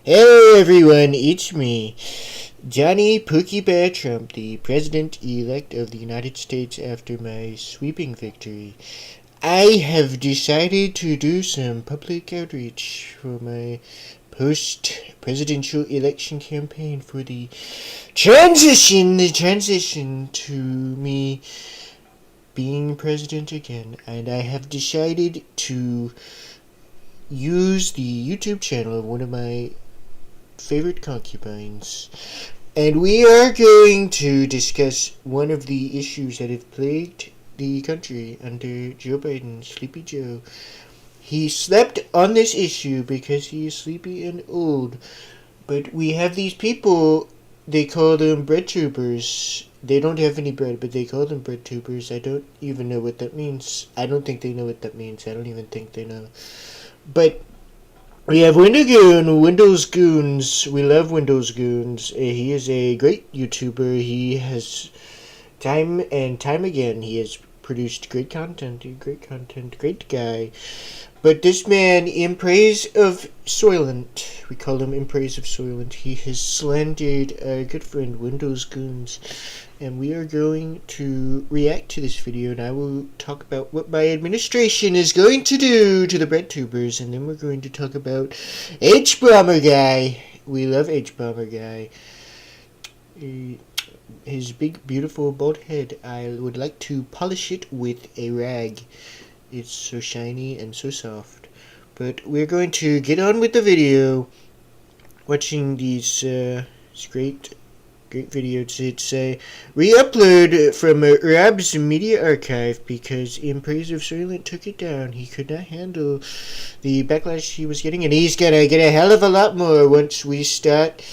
Hello everyone, it's me, Johnny Pookie Bear Trump, the President-elect of the United States after my sweeping victory. I have decided to do some public outreach for my post-presidential election campaign for the transition to me being president again, and I have decided to use the YouTube channel of one of my favorite concubines, and we are going to discuss one of the issues that have plagued the country under Joe Biden, Sleepy Joe. He slept on this issue because he is sleepy and old, but we have these people, they call them Breadtubers. They don't have any bread, but they call them Breadtubers. I don't even know what that means. I don't think they know what that means. I don't even think they know. But we have Windows Goons. We love Windows Goons. He is a great YouTuber. He has time and time again, he has produced great content, great guy. But this man, in praise of Soylent, we call him in praise of Soylent, he has slandered our good friend Windows Goons. And we are going to react to this video, and I will talk about what my administration is going to do to the Breadtubers, and then we're going to talk about H-Bomber Guy. We love H-Bomber Guy. His big, beautiful, bald head, I would like to polish it with a rag. It's so shiny and so soft. But we're going to get on with the video, watching these great videos. It's a re-upload from Rob's media archive because in praise of Soylent took it down. He could not handle the backlash he was getting, and he's gonna get a hell of a lot more once we start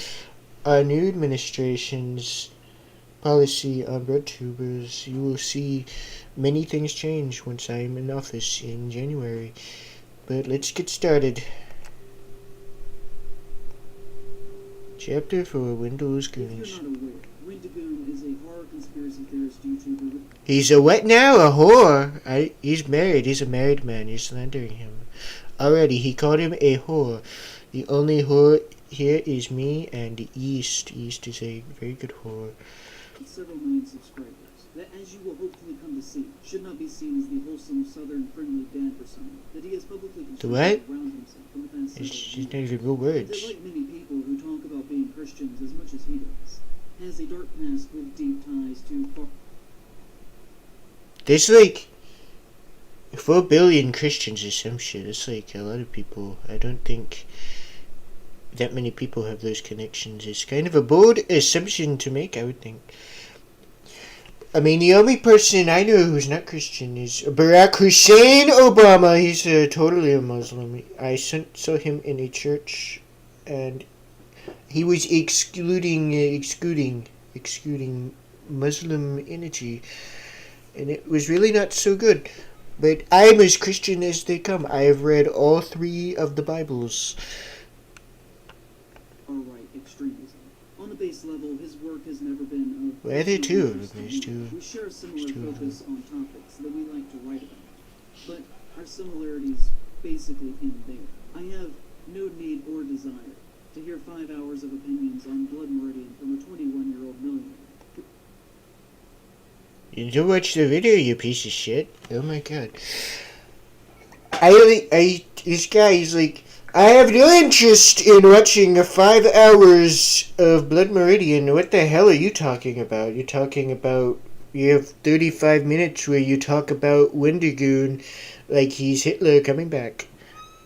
our new administration's policy on Breadtubers. You will see many things change once I am in office in January. But let's get started. Chapter 4, Windows Goons. If you're not aware, Wendigoon is a horror conspiracy theorist YouTuber. He's a what now? A whore? He's married. He's a married man. You're slandering him. Already, he called him a whore. The only whore here is me and East. East is a very good whore. Several million subscribers that, as you will hopefully come to see, should not be seen as the wholesome, southern, friendly dad persona that he has publicly constructed around himself in the past several years. It's not even real words. That, like many people who talk about being Christians as much as he does, has a dark past with deep ties to There's like 4 billion Christians or some shit. It's like a lot of people. I don't think that many people have those connections. It's kind of a bold assumption to make, I would think. I mean, the only person I know who's not Christian is Barack Hussein Obama. He's totally a Muslim. I saw him in a church, and he was excluding Muslim energy, and it was really not so good. But I'm as Christian as they come. I have read all 3 of the Bibles. Right extremism. On the base level, his work has never been of... Well, there are 2 of them. There's 2. We share a similar focus on topics that we like to write about, but our similarities basically end there. I have no need or desire to hear 5 hours of opinions on Blood Meridian from a 21-year-old millionaire. You don't watch the video, you piece of shit. Oh my god. This guy, he's like, I have no interest in watching 5 hours of Blood Meridian. What the hell are you talking about? You're talking about, you have 35 minutes where you talk about Wendigoon like he's Hitler coming back.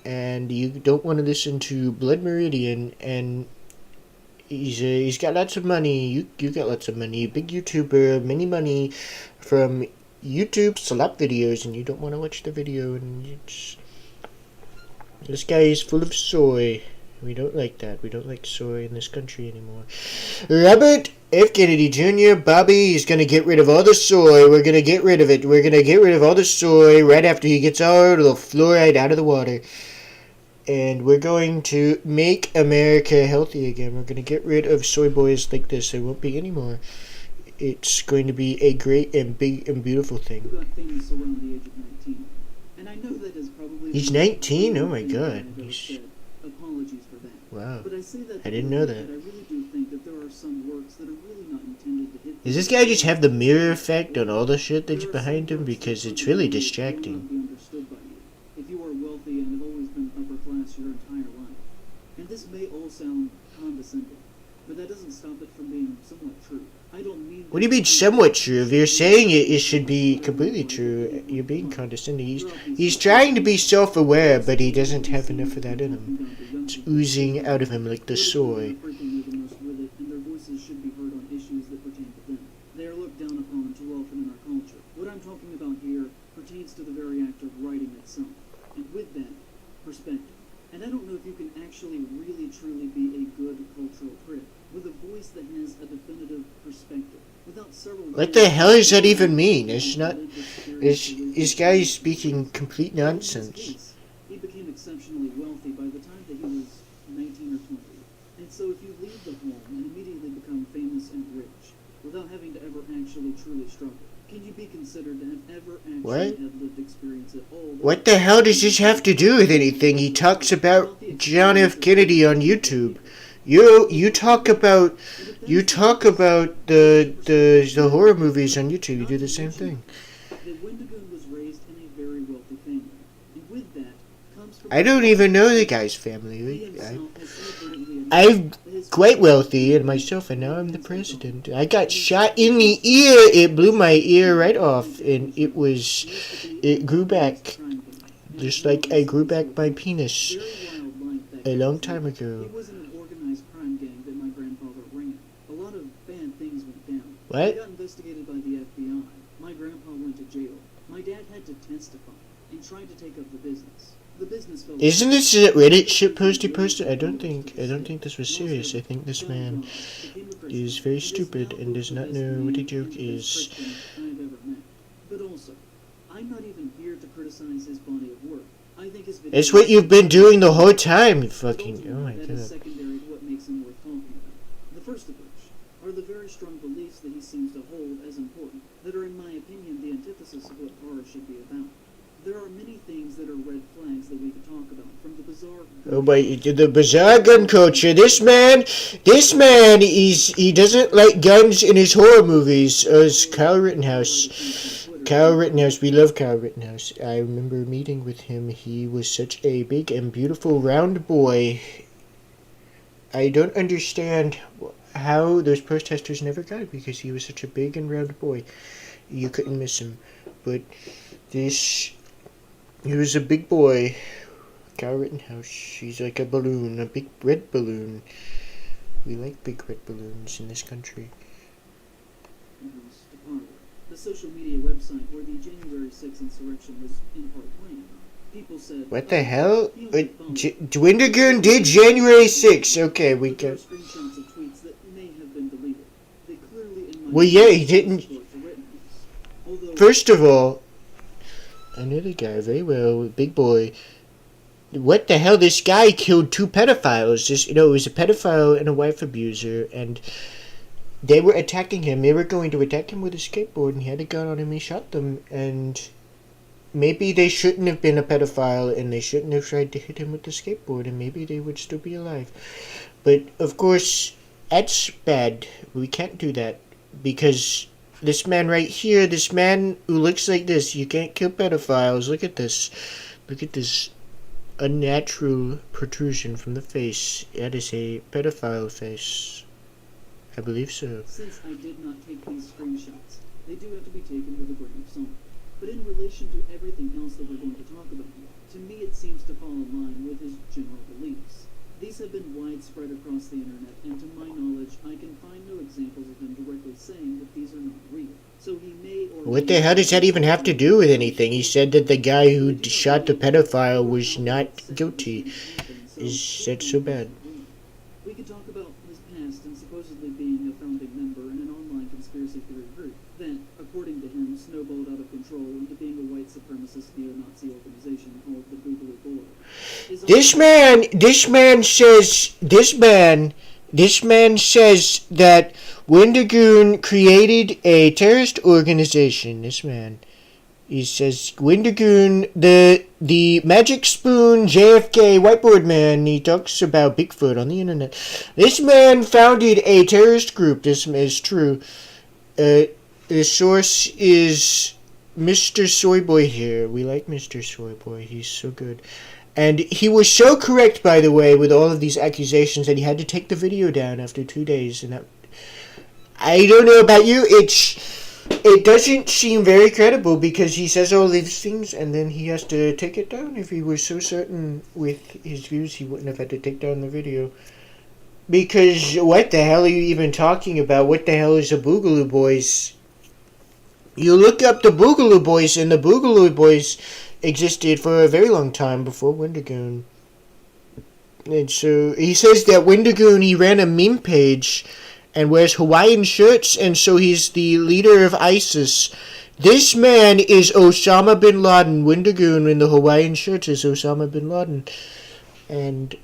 And you don't want to listen to Blood Meridian, and he's got lots of money. You got lots of money. Big YouTuber, many money from YouTube slap videos, and you don't want to watch the video, and you just... This guy is full of soy. We don't like that. We don't like soy in this country anymore. Robert F. Kennedy Jr., Bobby is going to get rid of all the soy. We're going to get rid of it. We're going to get rid of all the soy right after he gets all the fluoride out of the water. And we're going to make America healthy again. We're going to get rid of soy boys like this. There won't be any more. It's going to be a great and big and beautiful thing. Got famous around the age of 19. And I know that is probably... He's 19? Oh my god. Apologies for that. Wow. But I say that I didn't know that. I really do think that there are some works that are really not intended to hit. Does this guy just have the mirror effect on all the shit that's behind him? Because it's really distracting. Be understood by you if you are wealthy and have always been upper class your entire life. And this may all sound condescending, but that doesn't stop it from being somewhat true. I don't mean. What do you mean somewhat true? If you're saying it should be completely true, you're being condescending. He's trying to be self-aware, but he doesn't have enough of that in him. It's oozing out of him like the soy. And their voices should be heard on issues that pertain to them. They are looked down upon too often in our culture. What I'm talking about here pertains to the very act of writing itself, and with that, perspective. And I don't know if you can actually really truly be a good cultural critic with a voice that has a definitive perspective. Without several. What the hell does that even mean? It's not. This guy is speaking complete nonsense. He became exceptionally wealthy by the time that he was 19 or 20. And so if you leave the home and immediately become famous and rich without having to ever actually truly struggle, can you be considered to have ever actually had lived experience at all? What the hell does this have to do with anything? He talks about John F. Kennedy on YouTube. You talk about the horror movies on YouTube. You do the same thing. I don't even know the guy's family. I'm quite wealthy and myself, and now I'm the president. I got shot in the ear. It blew my ear right off, and it grew back, just like I grew back my penis a long time ago. It was an organized crime gang that my grandfather ran. A lot of bad things went down. What? He got investigated by the FBI. My grandpa went to jail. My dad had to testify and tried to take up the business. The business fell. Isn't this a Reddit shitpost he posted? I don't think this was serious. I think this man is very stupid and does not know what a joke is. But also, I'm not even here to criticize his body of work. I think his it's what you've been doing the whole time, you fucking. Oh my god. That is secondary to what makes him worth talking about. The first of which are the very strong beliefs that he seems to hold as important, that are, in my opinion, the antithesis of what horror should be about. There are many things that are red flags that we could talk about, from the bizarre. Oh my, the bizarre gun culture. This man, he doesn't like guns in his horror movies. It's Kyle Rittenhouse. We love Kyle Rittenhouse. I remember meeting with him. He was such a big and beautiful round boy. I don't understand how those protesters never got it, because he was such a big and round boy. You couldn't miss him. But he was a big boy. Kyle Rittenhouse. He's like a balloon, a big red balloon. We like big red balloons in this country. The social media website where the January 6th insurrection was in part planned. People said, what the hell? Dwindergoon did January 6th. Okay, we got. Screenshots of tweets that may have been deleted. They clearly, in my well, yeah, he didn't. First of all, I know the guy very well, big boy. What the hell? This guy killed 2 pedophiles. It was a pedophile and a wife abuser, and they were attacking him. They were going to attack him with a skateboard, and he had a gun on him. He shot them, and maybe they shouldn't have been a pedophile, and they shouldn't have tried to hit him with the skateboard, and maybe they would still be alive. But, of course, that's bad. We can't do that, because this man right here, this man who looks like this, you can't kill pedophiles. Look at this. Look at this unnatural protrusion from the face. That is a pedophile face. I believe so. Since I did not take these screenshots, they do have to be taken with a grain of salt. But in relation to everything else that we're going to talk about here, to me it seems to fall in line with his general beliefs. These have been widespread across the internet, and to my knowledge, I can find no examples of him directly saying that these are not real. So he may or what the hell does that even have to do with anything? He said that the guy who shot the pedophile was not guilty. Is that so bad? We could talk about his past and supposedly being a founding member in an online conspiracy theory group that, according to him, snowballed out of control into being a white supremacist neo-Nazi organization called the Boogaloo Boy. This man says that Wendigoon created a terrorist organization. This man. He says, Wendigoon, the magic spoon JFK whiteboard man, he talks about Bigfoot on the internet. This man founded a terrorist group. This is true. The source is Mr. Soyboy here. We like Mr. Soyboy. He's so good. And he was so correct, by the way, with all of these accusations that he had to take the video down after 2 days. And I don't know about you. It doesn't seem very credible because he says all these things and then he has to take it down. If he was so certain with his views, he wouldn't have had to take down the video. Because what the hell are you even talking about? What the hell is the Boogaloo Boys? You look up the Boogaloo Boys, and the Boogaloo Boys existed for a very long time before Wendigoon. And so he says that Wendigoon, he ran a meme page and wears Hawaiian shirts, and so he's the leader of ISIS. This man is Osama bin Laden. Wendigoon in the Hawaiian shirts is Osama bin Laden. And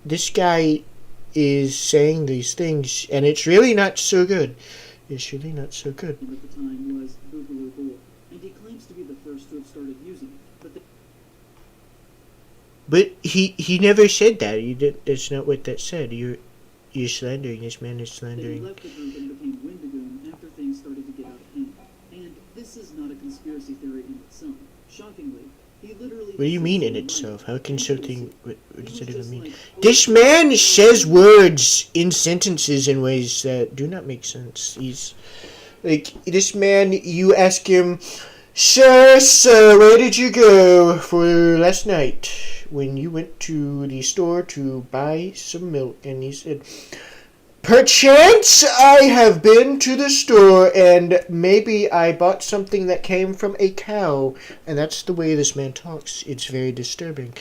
this guy is saying these things, and it's really not so good. It's really not so good. At the time was Boogaloo Boy, and he claims to be the first to have started using it. But he never said that. That's not what that said. You're slandering. This man is slandering. He left the group and became Wendigoon after things started to get out of hand. And this is not a conspiracy theory in itself. Shockingly, he literally... What do you mean in itself? How can something... What does that even mean? This man says words in sentences in ways that do not make sense. He's... Like, this man, you ask him, Sir, where did you go for last night when you went to the store to buy some milk? And he said, perchance I have been to the store and maybe I bought something that came from a cow. And that's the way this man talks. It's very disturbing.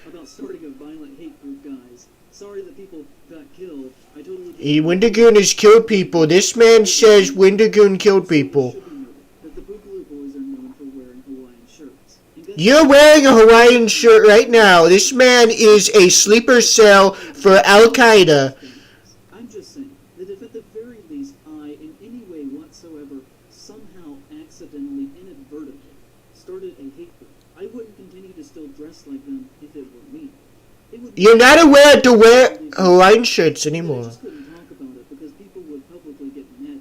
About starting a violent hate group, guys. Sorry that people got killed. I totally... Wendigoon has killed people. This man says Wendigoon killed people. You're wearing a Hawaiian shirt right now. This man is a sleeper cell for Al-Qaeda. I'm just saying that if at the very least I, in any way whatsoever, somehow accidentally, inadvertently, started a hate group, I wouldn't continue to still dress like them if it were me. You're not allowed to wear Hawaiian shirts anymore. I just couldn't talk about it because people would publicly get mad.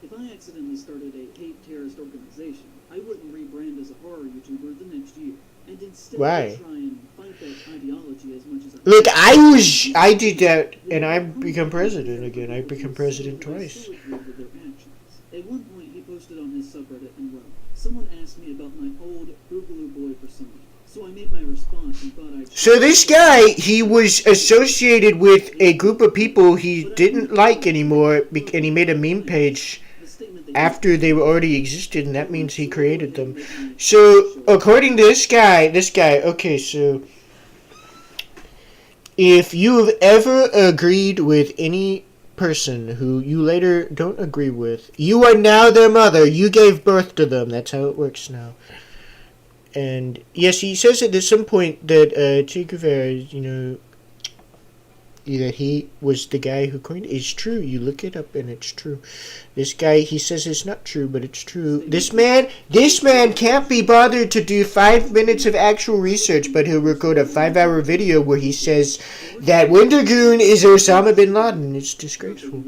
If I accidentally started a hate terrorist organization, I wouldn't rebrand as a horror YouTuber the next year, and instead Why? try and fight that ideology as much as I can. Look, I did that, and I become president again. I become president twice. At one point, he posted on his subreddit and wrote, "Someone asked me about my old Boogaloo Boy persona, so I made my response and thought I'd..." So this guy, he was associated with a group of people he didn't like anymore, and he made a meme page after they already existed, and that means he created them. So, according to this guy, okay, so if you have ever agreed with any person who you later don't agree with, you are now their mother. You gave birth to them. That's how it works now. And yes, he says at some point that Che Guevara, that he was the guy who coined it. It's true. You look it up and it's true. This guy, he says it's not true, but it's true. This man can't be bothered to do 5 minutes of actual research, but he'll record a 5-hour video where he says that Wendigoon is Osama bin Laden. It's disgraceful.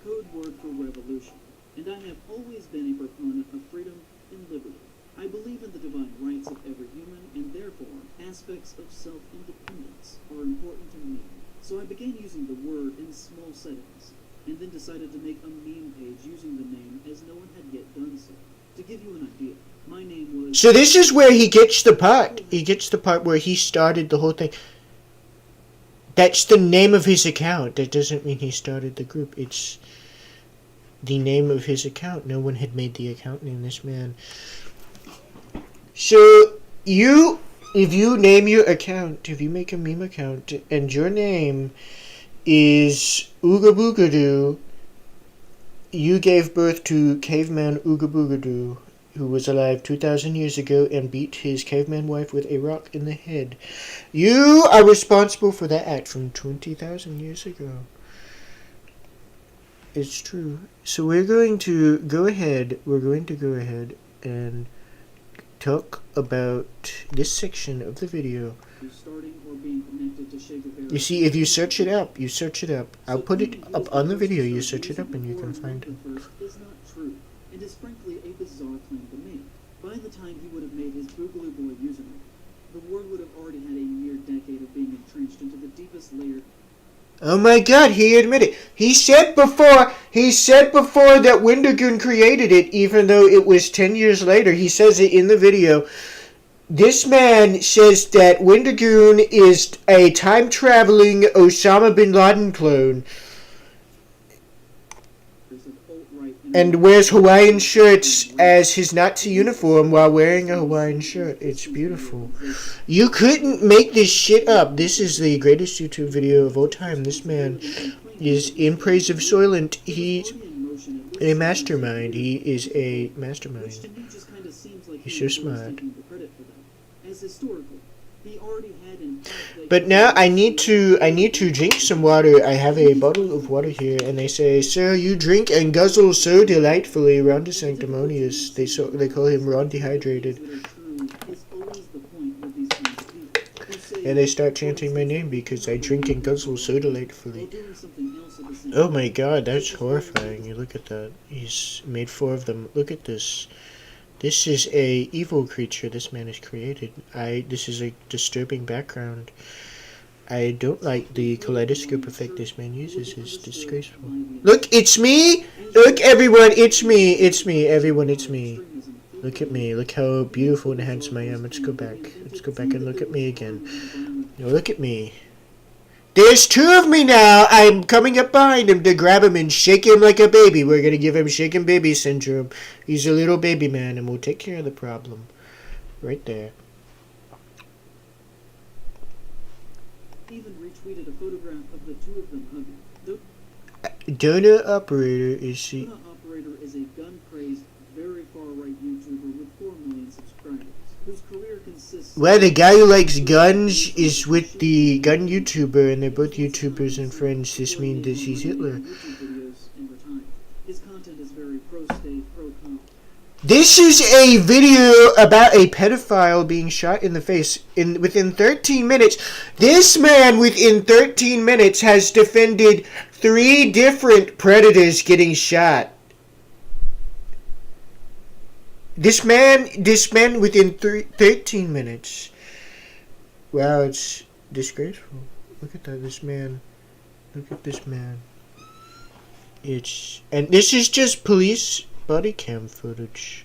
Code word for revolution. And I have always been a proponent of freedom and liberty. I believe in the divine rights of every human, and therefore, aspects of self-independence are important to me. So I began using the word in small settings, and then decided to make a meme page using the name as no one had yet done so. To give you an idea, my name was... So this is where he gets the part. He gets the part where he started the whole thing. That's the name of his account. That doesn't mean he started the group. It's the name of his account. No one had made the account name, this man. So, if you name your account, if you make a meme account, and your name is Ooga Boogadoo, you gave birth to Caveman Ooga Boogadoo, who was alive 2,000 years ago and beat his caveman wife with a rock in the head. You are responsible for that act from 20,000 years ago. It's true. So we're going to go ahead and talk about this section of the video. You see, if you search it up, I'll put it up on the video, you search it up and you can find it. Is not true, and is frankly a bizarre claim to make. By the time he would have made his Boogaloo Boy username, the word would have already had a near decade of being entrenched into the deepest layer. Oh my god, he admitted. He said before that Windigoon created it, even though it was 10 years later. He says it in the video. This man says that Windigoon is a time-traveling Osama bin Laden clone. And wears Hawaiian shirts as his Nazi uniform while wearing a Hawaiian shirt. It's beautiful. You couldn't make this shit up. This is the greatest YouTube video of all time. This man is in praise of Soylent. He's a mastermind. He is a mastermind. He's so smart. But now I need to drink some water. I have a bottle of water here, and they say, "Sir, you drink and guzzle so delightfully." Ron de Sanctimonious. They call him Ron Dehydrated. And they start chanting my name because I drink and guzzle so delightfully. Oh my god, that's horrifying. You look at that. He's made 4 of them. Look at this. This is a evil creature this man has created. This is a disturbing background. I don't like the kaleidoscope effect this man uses. It's disgraceful. Look, it's me! Look, everyone, it's me! It's me, everyone, it's me. Look at me. Look how beautiful and handsome I am. Let's go back. Let's go back and look at me again. Now look at me. There's 2 of me now. I'm coming up behind him to grab him and shake him like a baby. We're going to give him shaken baby syndrome. He's a little baby man, and we'll take care of the problem. Right there. Even retweeted a photograph of the 2 of them hugging. Donut Operator is she? Donut Operator is a gun-crazed, very far-right YouTuber with 4 million subscribers, whose career consists. Well, the guy who likes guns is with the gun YouTuber, and they're both YouTubers and friends. This means that he's Hitler. His content is very pro-state, pro-con. This is a video about a pedophile being shot in the face. Within 13 minutes, this man within 13 minutes has defended 3 different predators getting shot. This man within 13 minutes. Wow, it's disgraceful. Look at that, this man. Look at this man. And this is just police body cam footage.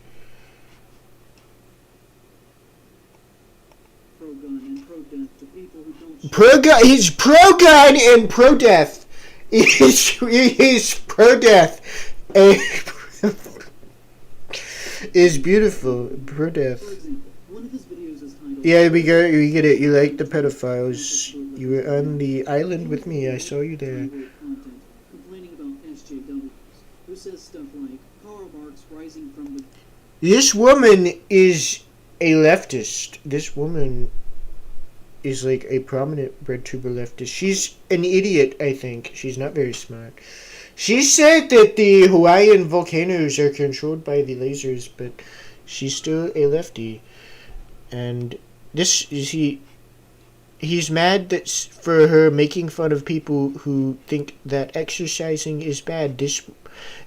Pro-gun and pro-death to people who don't. Pro-gun. He's pro-gun and pro-death. He's pro-death. Is beautiful. Pro-death. Yeah, we get it. You like the pedophiles. You were on the island with me. I saw you there. Complaining about SJWs, who says stuff like Karl Marx rising from the. This woman is a leftist. This woman is like a prominent Breadtuber leftist. She's an idiot, I think. She's not very smart. She said that the Hawaiian volcanoes are controlled by the lasers, but she's still a lefty. And this is he's mad that for her making fun of people who think that exercising is bad.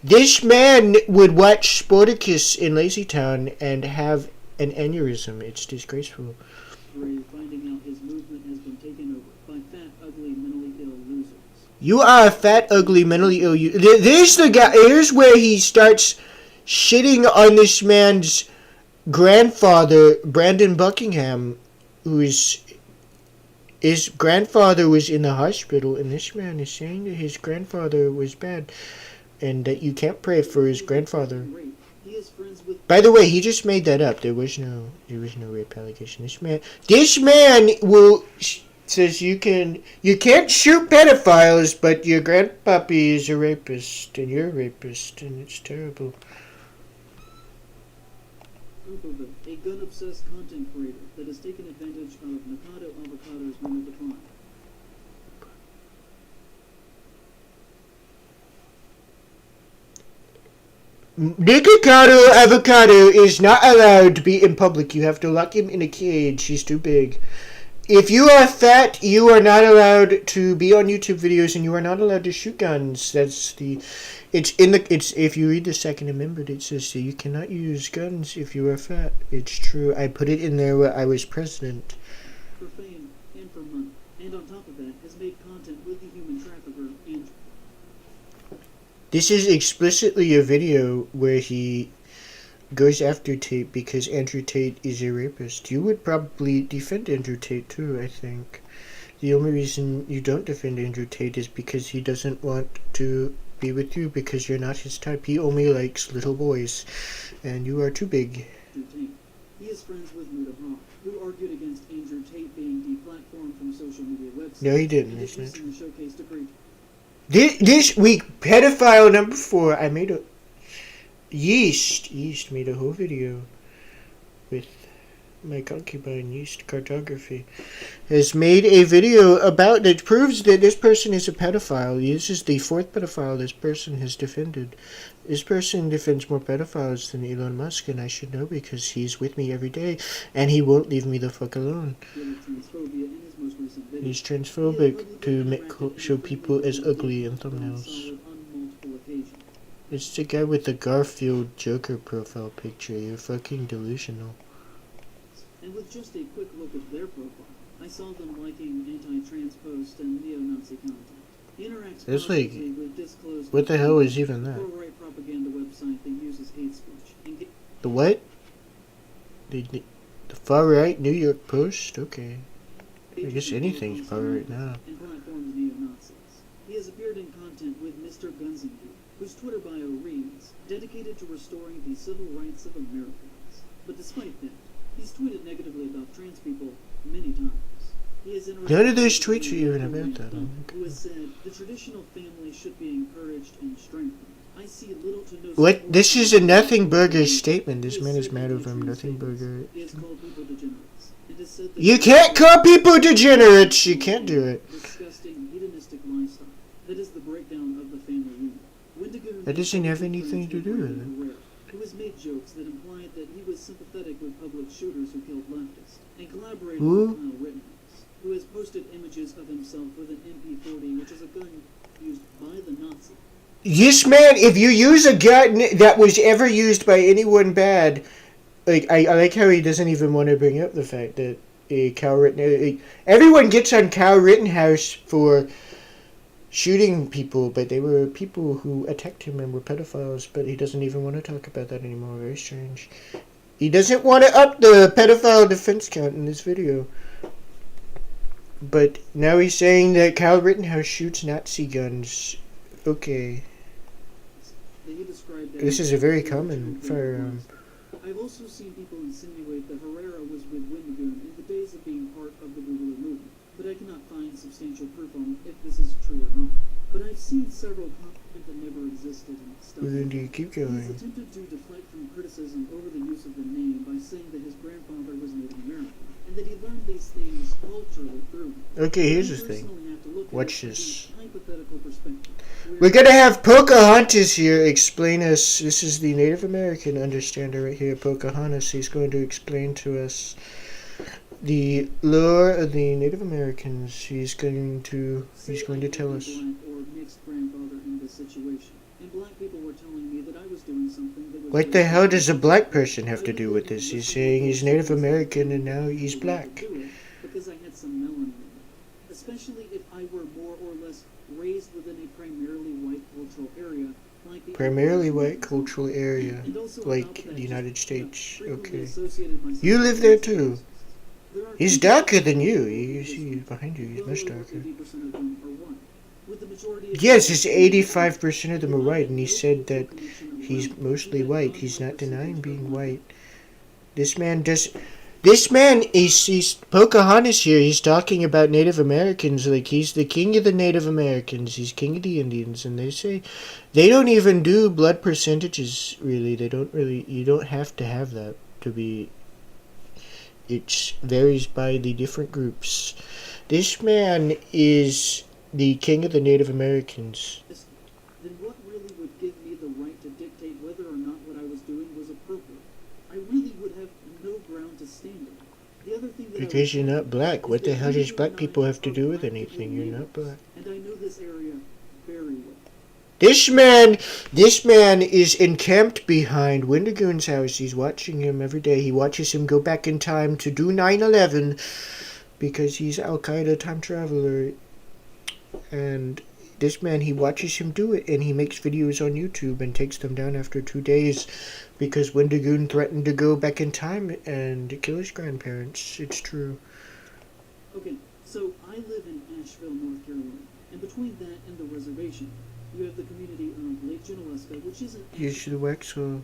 This man would watch Sporticus in Lazytown and have an aneurysm. It's disgraceful. Finding out his movement has been taken over by fat, ugly, mentally ill losers. You are a fat, ugly, mentally ill. There's the guy. Here's where he starts shitting on this man's grandfather, Brandon Buckingham, his grandfather was in the hospital, and this man is saying that his grandfather was bad, and that you can't pray for his grandfather. By the way, he just made that up. There was no rape allegation. This man says you can't shoot pedophiles, but your grandpappy is a rapist, and you're a rapist, and it's terrible. A gun-obsessed content creator that has taken advantage of Mikado Avocado's moment of decline. Nikocado Avocado is not allowed to be in public. You have to lock him in a cage. He's too big. If you are fat, you are not allowed to be on YouTube videos, and you are not allowed to shoot guns. That's the. It's if you read the Second Amendment, it says you cannot use guns if you are fat. It's true. I put it in there where I was president. For fame and for money, and on top of that, has made content with the human trafficker and. This is explicitly a video where he goes after Tate because Andrew Tate is a rapist. You would probably defend Andrew Tate too, I think. The only reason you don't defend Andrew Tate is because he doesn't want to be with you because you're not his type. He only likes little boys, and you are too big. He is friends with Muda Hawk, who argued against Andrew Tate being deplatformed from social media websites. No, he didn't. This week, pedophile number 4. I made a Yeast made a whole video with my concubine, Yeast Cartography, has made a video about that proves that this person is a pedophile. This is the 4th pedophile this person has defended. This person defends more pedophiles than Elon Musk, and I should know because he's with me every day, and he won't leave me the fuck alone. He's transphobic to show people as ugly in thumbnails. It's the guy with the Garfield Joker profile picture. You're fucking delusional. And with just a quick look at their profile, I saw them liking anti-trans posts and neo-Nazi content. It's like, what the hell is even that? Propaganda website that uses hate speech. The what? The far right New York Post? Okay. I guess anything's far right now. And platforms neo-Nazis. He has appeared in content with Mr. Gunzingu, whose Twitter bio reads, dedicated to restoring the civil rights of Americans. But despite that, he's tweeted negatively about trans people many times. None of those tweets are even about that. Who has said the traditional family should be encouraged and strengthened. I see little to no. What? This is a Nothing Burger statement. This man is mad over Nothing Burger. He has called people degenerates. It is said that you can't call people degenerates. You can't do it. Disgusting hedonistic lifestyle. That is the breakdown of the family unit. That doesn't have anything to do with it. Who has made jokes that implied that he was sympathetic with public shooters who killed leftists, and collaborated with Kyle Rittenhouse, who has posted images of himself with an MP40, which is a gun used by the Nazis. This man, if you use a gun that was ever used by anyone bad, like I like how he doesn't even want to bring up the fact that Kyle Rittenhouse, everyone gets on Kyle Rittenhouse for shooting people, but they were people who attacked him and were pedophiles, but he doesn't even want to talk about that anymore. Very strange. He doesn't want to up the pedophile defense count in this video. But now he's saying that Kyle Rittenhouse shoots Nazi guns. Okay. This is a very common firearm. I've also seen people insinuate that Herrera was with Wingoon in the days of being part of the Boogaloo movement, but I cannot find substantial proof on if this is true or not. But I've seen several comments that never existed and stuff. Well, then do you keep going? He's attempted to deflect from criticism over the use of the name by saying that his grandfather was Native American, and that he learned these things culturally through him. Okay, here's the thing. Watch this. Hypothetical perspective. We're gonna have Pocahontas here explain us. This is the Native American understander right here, Pocahontas. He's going to explain to us the lore of the Native Americans. He's going to tell us. Or mixed grandfather in this situation. And black people were telling me that I was doing something that was. What the hell does a black person have to do with this? He's saying he's Native American and now he's black. Because I had some melanin, especially if I were more or less raised within a primarily white cultural area. Primarily white cultural area, like the United States. Okay. You live there too. He's darker than you. You see behind you, he's much darker. Yes, it's 85% of them are white, and he said that he's mostly white. He's not denying being white. This man he's Pocahontas here. He's talking about Native Americans like he's the king of the Native Americans. He's king of the Indians, and they say they don't even do blood percentages. Really, they don't really. You don't have to have that to be. It varies by the different groups. This man is the king of the Native Americans. Then what really would give me the right to dictate whether or not Because you're not black. What the hell does black people have to do with anything? You're not black. And I know this area very well. This man is encamped behind Wendigoon's house. He's watching him every day. He watches him go back in time to do 9/11 because he's Al-Qaeda time traveler. And this man, he watches him do it, and he makes videos on YouTube and takes them down after 2 days because Wendigoon threatened to go back in time and kill his grandparents. It's true. Okay, so I live in Asheville, North Carolina, and between that and the reservation, you have the community of Lake Junaluska, which is an... Yes, the Waxhaw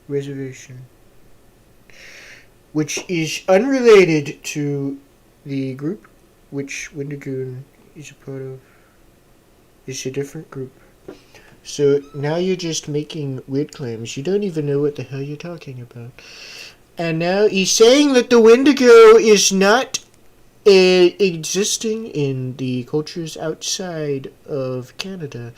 Reservation, which is unrelated to the group which Wendigoon is a part of. It's a different group. So now you're just making weird claims. You don't even know what the hell you're talking about. And now he's saying that the Wendigo is not existing in the cultures outside of Canada.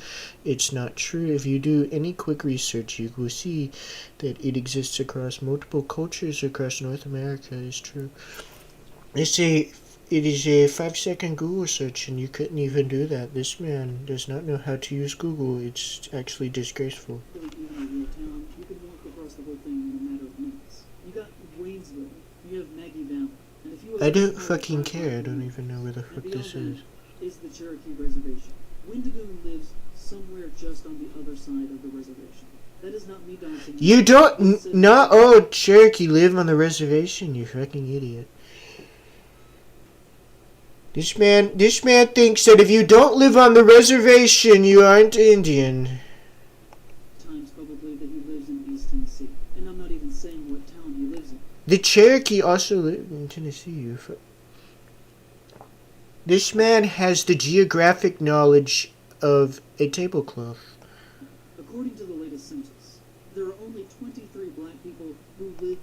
It's not true. If you do any quick research, you will see that it exists across multiple cultures across North America. It's true. It is a 5-second Google search, and you couldn't even do that. This man does not know how to use Google. It's actually disgraceful. You can walk across the whole thing in a matter of minutes. You got Waynesville, you have Maggie Valley, and if you... I don't fucking care. I don't even know where the fuck this is. Is the Cherokee Reservation. Wendigoon lives somewhere just on the other side of the reservation. That is not me dancing. You don't... Not all Cherokee live on the reservation, you fucking idiot. This man thinks that if you don't live on the reservation, you aren't Indian. Times probably that he lives in East Tennessee, and I'm not even saying what town he lives in. The Cherokee also live in Tennessee. This man has the geographic knowledge of a tablecloth. According to the latest census, there are only 23 black people who live...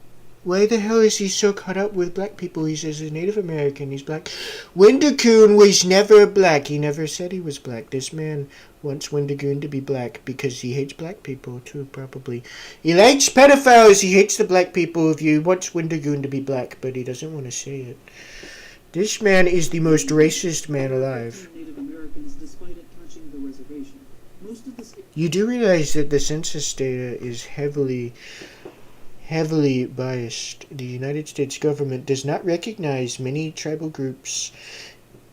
Why the hell is he so caught up with black people? He says he's Native American, he's black. Wendigoon was never black. He never said he was black. This man wants Wendigoon to be black because he hates black people too, probably. He likes pedophiles. He hates the black people if he wants Wendigoon to be black, but he doesn't want to say it. This man is the most racist man alive. Native Americans, despite it touching the reservation. Most of the... You do realize that the census data is heavily biased. The United States government does not recognize many tribal groups.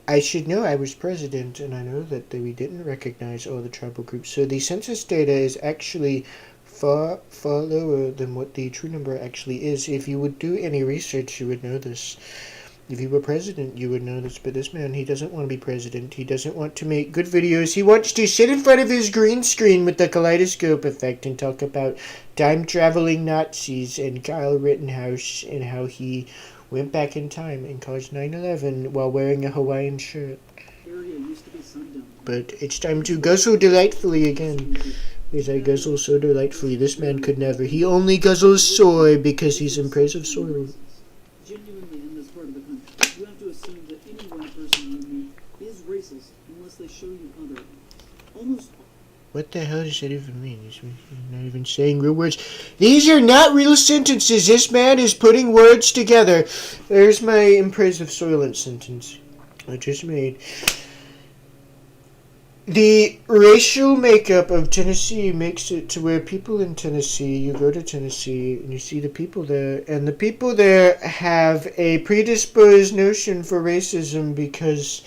I should know. I was president, and I know that we didn't recognize all the tribal groups. So the census data is actually far lower than what the true number actually is. If you would do any research, you would know this. If you were president, you would know this, but this man, he doesn't want to be president. He doesn't want to make good videos. He wants to sit in front of his green screen with the kaleidoscope effect and talk about time-traveling Nazis and Kyle Rittenhouse and how he went back in time and caused 9/11 while wearing a Hawaiian shirt. But it's time to guzzle delightfully again. Because I guzzle so delightfully. This man could never. He only guzzles soy because he's in praise of soy. Genuinely in this part of the country, you have to assume that any white person you meet is racist unless they show you otherwise. Almost... What the hell does that even mean? He's not even saying real words. These are not real sentences. This man is putting words together. There's my impressive soylent sentence I just made. The racial makeup of Tennessee makes it to where people in Tennessee, you go to Tennessee and you see the people there, and the people there have a predisposed notion for racism because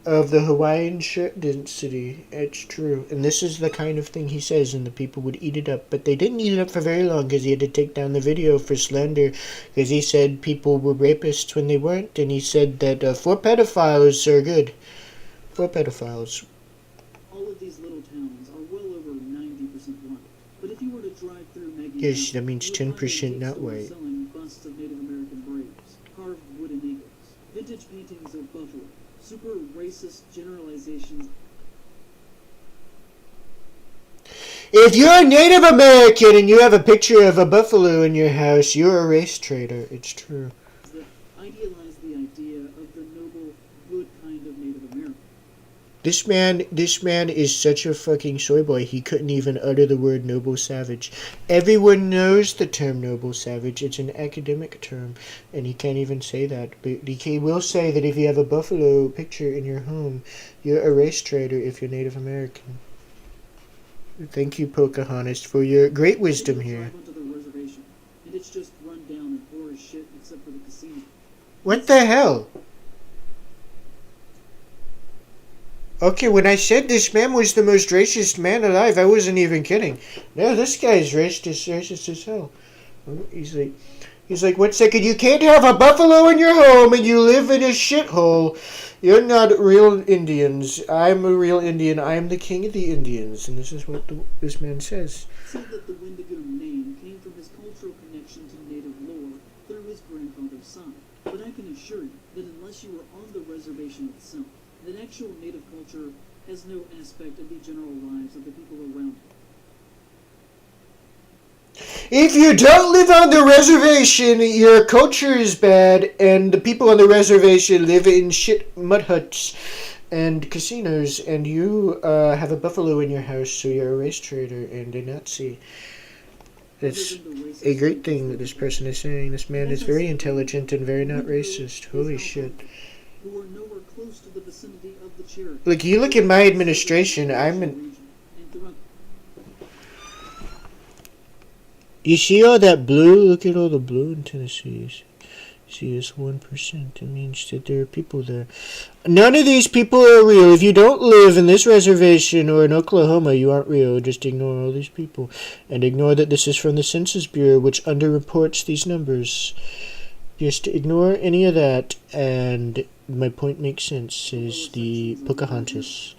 of the Hawaiian shirt density. It's true. And this is the kind of thing he says, and the people would eat it up. But they didn't eat it up for very long because he had to take down the video for slander, because he said people were rapists when they weren't, and he said that 4 pedophiles are good. 4 pedophiles. All of these little towns are well over 90% white. But if you were to drive through Maggie... Yes, that means 10% not white. Selling busts of Native American braves, carved wooden eagles, vintage paintings of buffalo, super racist generalizations. If you're a Native American and you have a picture of a buffalo in your house, you're a race traitor. It's true. That idealize the idea of the noble, good kind of Native American. This man is such a fucking soy boy. He couldn't even utter the word noble savage. Everyone knows the term noble savage. It's an academic term, and he can't even say that. But he will say that if you have a buffalo picture in your home, you're a race traitor if you're Native American. Thank you, Pocahontas, for your great wisdom here. Onto the reservation, and it's just run down and poor as shit except for the casino. What the hell? Okay, when I said this man was the most racist man alive, I wasn't even kidding. No, this guy's racist as hell. He's like, 1 second, you can't have a buffalo in your home and you live in a shithole. You're not real Indians. I'm a real Indian. I'm the king of the Indians. And this is what this man says. Said that the Wendigo name came from his cultural connection to native lore through his grandfather's side. But I can assure you that unless you were on the reservation itself, that actual native culture has no aspect of the general lives of the people around it. If you don't live on the reservation, your culture is bad, and the people on the reservation live in shit mud huts and casinos, and you have a buffalo in your house, so you're a race traitor and a Nazi. That's a great thing that this person is saying. This man is very intelligent and very not racist. Holy shit. Who are nowhere close to the vicinity of the Cherokee. Look, you look at my administration, You see all that blue? Look at all the blue in Tennessee. See, it's 1%. It means that there are people there. None of these people are real. If you don't live in this reservation or in Oklahoma, you aren't real. Just ignore all these people. And ignore that this is from the Census Bureau, which underreports these numbers. Just ignore any of that, and my point makes sense, says the Pocahontas.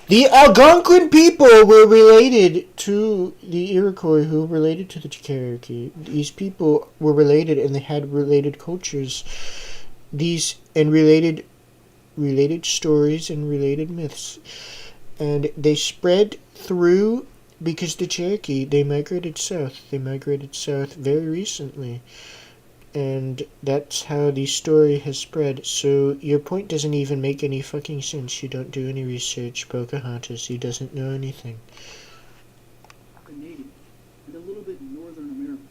The Algonquin people were related to the Iroquois, who were related to the Cherokee. These people were related, and they had related cultures. And related stories and related myths. And they spread through, because the Cherokee, they migrated south. They migrated south very recently. And that's how the story has spread. So your point doesn't even make any fucking sense. You don't do any research, Pocahontas. He doesn't know anything. Canadian, and a little bit Northern America,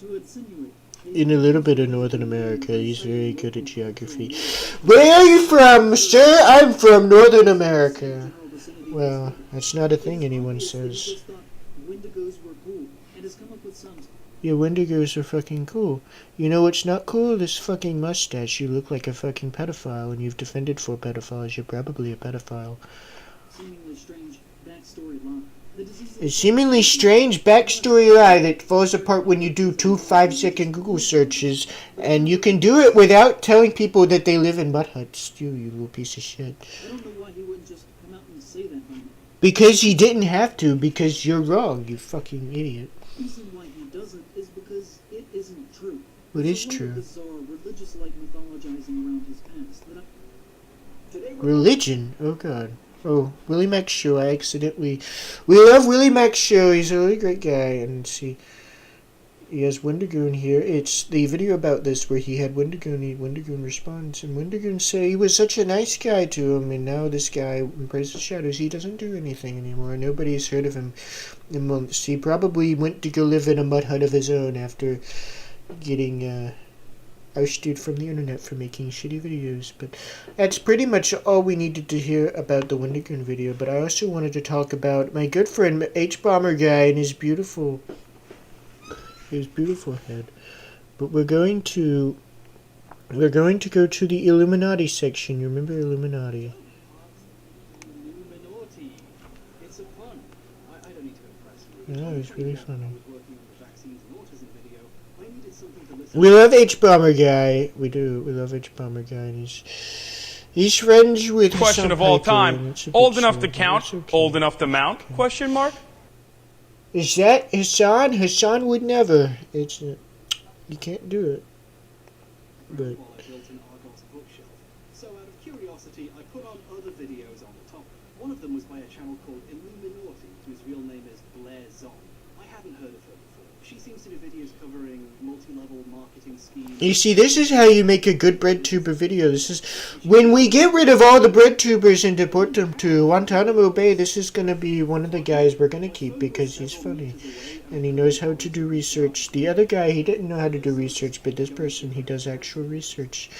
to insinuate. In a little bit of Northern America, he's very good at geography. Where are you from, sir? I'm from Northern America. Well, that's not a thing anyone says. Wendigos were cool, and has come up with some. Yeah, Wendigos are fucking cool. You know what's not cool? This fucking mustache. You look like a fucking pedophile, and you've defended 4 pedophiles. You're probably a pedophile. Seemingly strange backstory lie. A seemingly strange backstory lie that falls apart when you do 2 5-second Google searches, and you can do it without telling people that they live in mud huts. You little piece of shit. I don't know why he wouldn't just come out and say that by now. Because he didn't have to, because you're wrong, you fucking idiot. The reason why he doesn't is because it isn't true. What is true? Bizarre, religious-like mythologizing around his past. Religion? Oh god. Oh, Willie Mack's show. We love Willie Mack's show. He's a really great guy. And see, he has Wendigoon here. It's the video about this where he had Wendigoon. Wendigoon responds, and Wendigoon say he was such a nice guy to him, and now this guy, in Praise the Shadows, he doesn't do anything anymore. Nobody's heard of him in months. He probably went to go live in a mud hut of his own after getting ousted from the internet for making shitty videos. But that's pretty much all we needed to hear about the Wendigoon video. But I also wanted to talk about my good friend H-Bomber guy and his beautiful head. But we're going to go to the Illuminati section. You remember Illuminati? Illuminati. It's a pun. I don't need to impress you. Yeah, it was really funny. I We love H-Bomber guy. We do. We love H-Bomber guy. And he's friends with question of all time. Old enough to count, old enough to mount? Okay. Question mark? Is that Hassan? Hassan would never. It's you can't do it. But so out of curiosity, I put on other videos on the topic. One of them was by a channel called Illuminati, whose real name is Blair Zong. I haven't heard of her before. She seems to do videos covering multi-level marketing schemes. You see, this is how you make a good breadtuber video. This is when we get rid of all the breadtubers and deport them to Guantanamo Bay. This is gonna be one of the guys we're gonna keep because he's funny and he knows how to do research. The other guy, he didn't know how to do research, but this person, he does actual research.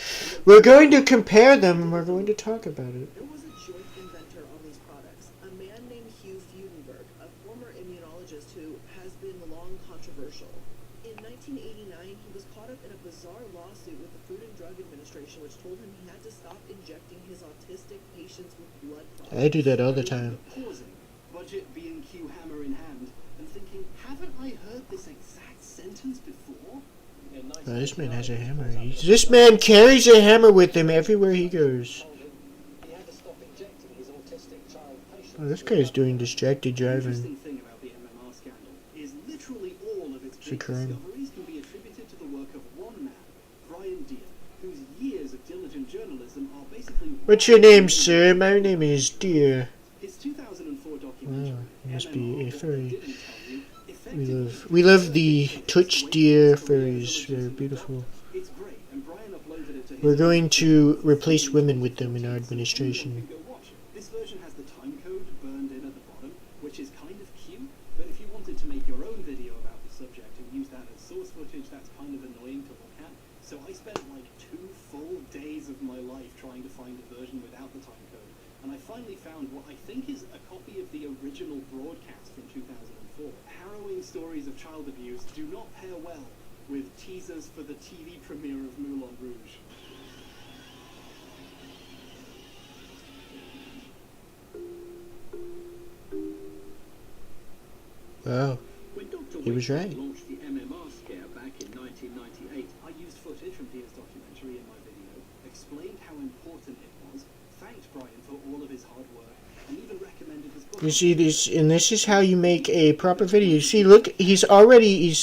We're going to compare them and we're going to talk about it. There was a joint inventor on these products, a man named Hugh Fudenberg, a former immunologist who has been long controversial. In 1989, he was caught up in a bizarre lawsuit with the Food and Drug Administration, which told him he had to stop injecting his autistic patients with blood products. I do that all the time. Pausing, budget B&Q hammer in hand, and thinking, haven't I heard this exact sentence before? Oh, this man has a hammer. This man carries a hammer with him everywhere he goes. Oh, this guy's doing distracted The driving. interesting thing about the MMR scandal is literally all of its It's a big crime. discoveries can be attributed to the work of one man, Brian Deere, whose years of diligent journalism are basically... What's your name, sir? My name is Deer. His 2004 documentary, Wow, he must be a MMR, furry. Didn't Tell You, effectively We love the Twitch deer furries. They're beautiful. It's great, and Brian uploaded it to his... We're going to replace women with them in our administration. Go watch it. This version has the time code burned in at the bottom, which is kind of cute, but if you wanted to make your own video about the subject and use that as source footage, that's kind of annoying to look at. So I spent like 2 full days of my life trying to find a version without the time code, and I finally found what I think is a copy of the original broadcast from 2004. Harrowing stories of child abuse do not pair well with teasers for the TV premiere of Moulin Rouge. Wow, When Dr. he was right. launched the MMR scare back in 1998, I used footage from Deer's documentary in my video, explained how important it was, thanked Brian for all of his hard work, and even recommended his book. You see this, and this is how you make a proper video. You see, look, he's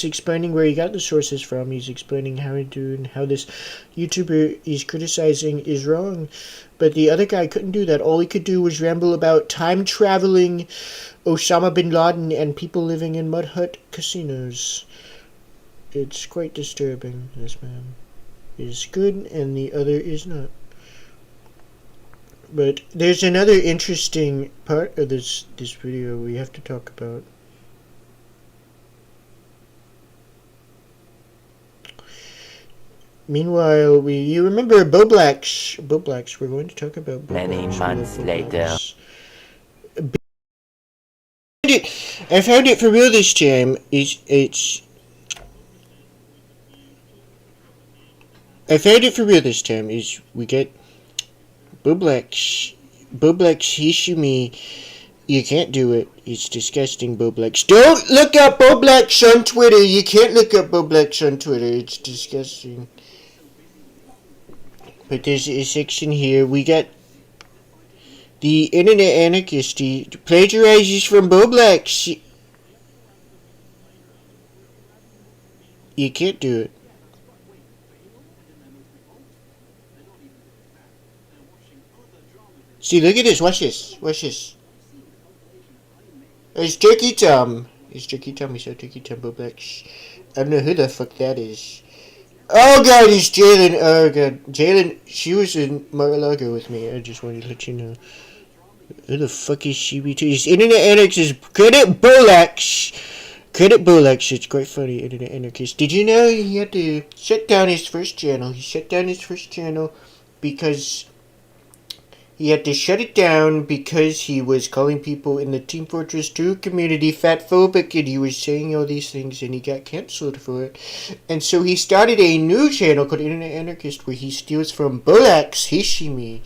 explaining where he got the sources from. He's explaining how he do and how this YouTuber he's criticizing is wrong. But the other guy couldn't do that. All he could do was ramble about time traveling, Osama bin Laden, and people living in mud hut casinos. It's quite disturbing. This man is good, and the other is not. But there's another interesting part of this video we have to talk about. Meanwhile, you remember Boblax. We're going to talk about Boblax. Many months later. I found it for real this time. I found it for real this time. We get Boblax Hishimi. You can't do it. It's disgusting, Boblax. Don't look up Boblax on Twitter. You can't look up Boblax on Twitter. It's disgusting. But there's a section here. We got the internet anarchist. He plagiarizes from Boblax. You can't do it. See, look at this. Watch this. It's Turkey Tom. He's so Turkey Tom, Boblax. I don't know who the fuck that is. Oh god, it's Jalen. Oh god. Jalen, she was in Mar-a-Lago with me. I just wanted to let you know. Who the fuck is she? His internet anarchist. Credit Bolax. It's quite funny, internet anarchist. Did you know he had to shut down his first channel? He shut down his first channel because he had to shut it down because he was calling people in the Team Fortress 2 community fatphobic, and he was saying all these things, and he got cancelled for it. And so he started a new channel called Internet Anarchist where he steals from Bolax Hishimi.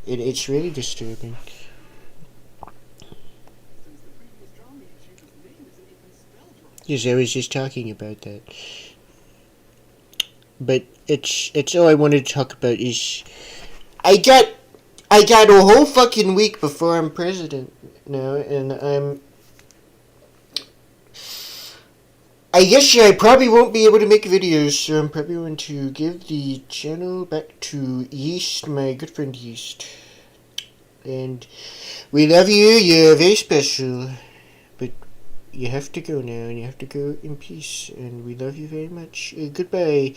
And it's really disturbing. Yes, I was just talking about that. But it's all I wanted to talk about is I got a whole fucking week before I'm president now, and I guess I probably won't be able to make videos, so I'm probably going to give the channel back to Yeast, my good friend Yeast. And we love you, you're very special. But you have to go now, and you have to go in peace, and we love you very much. Goodbye.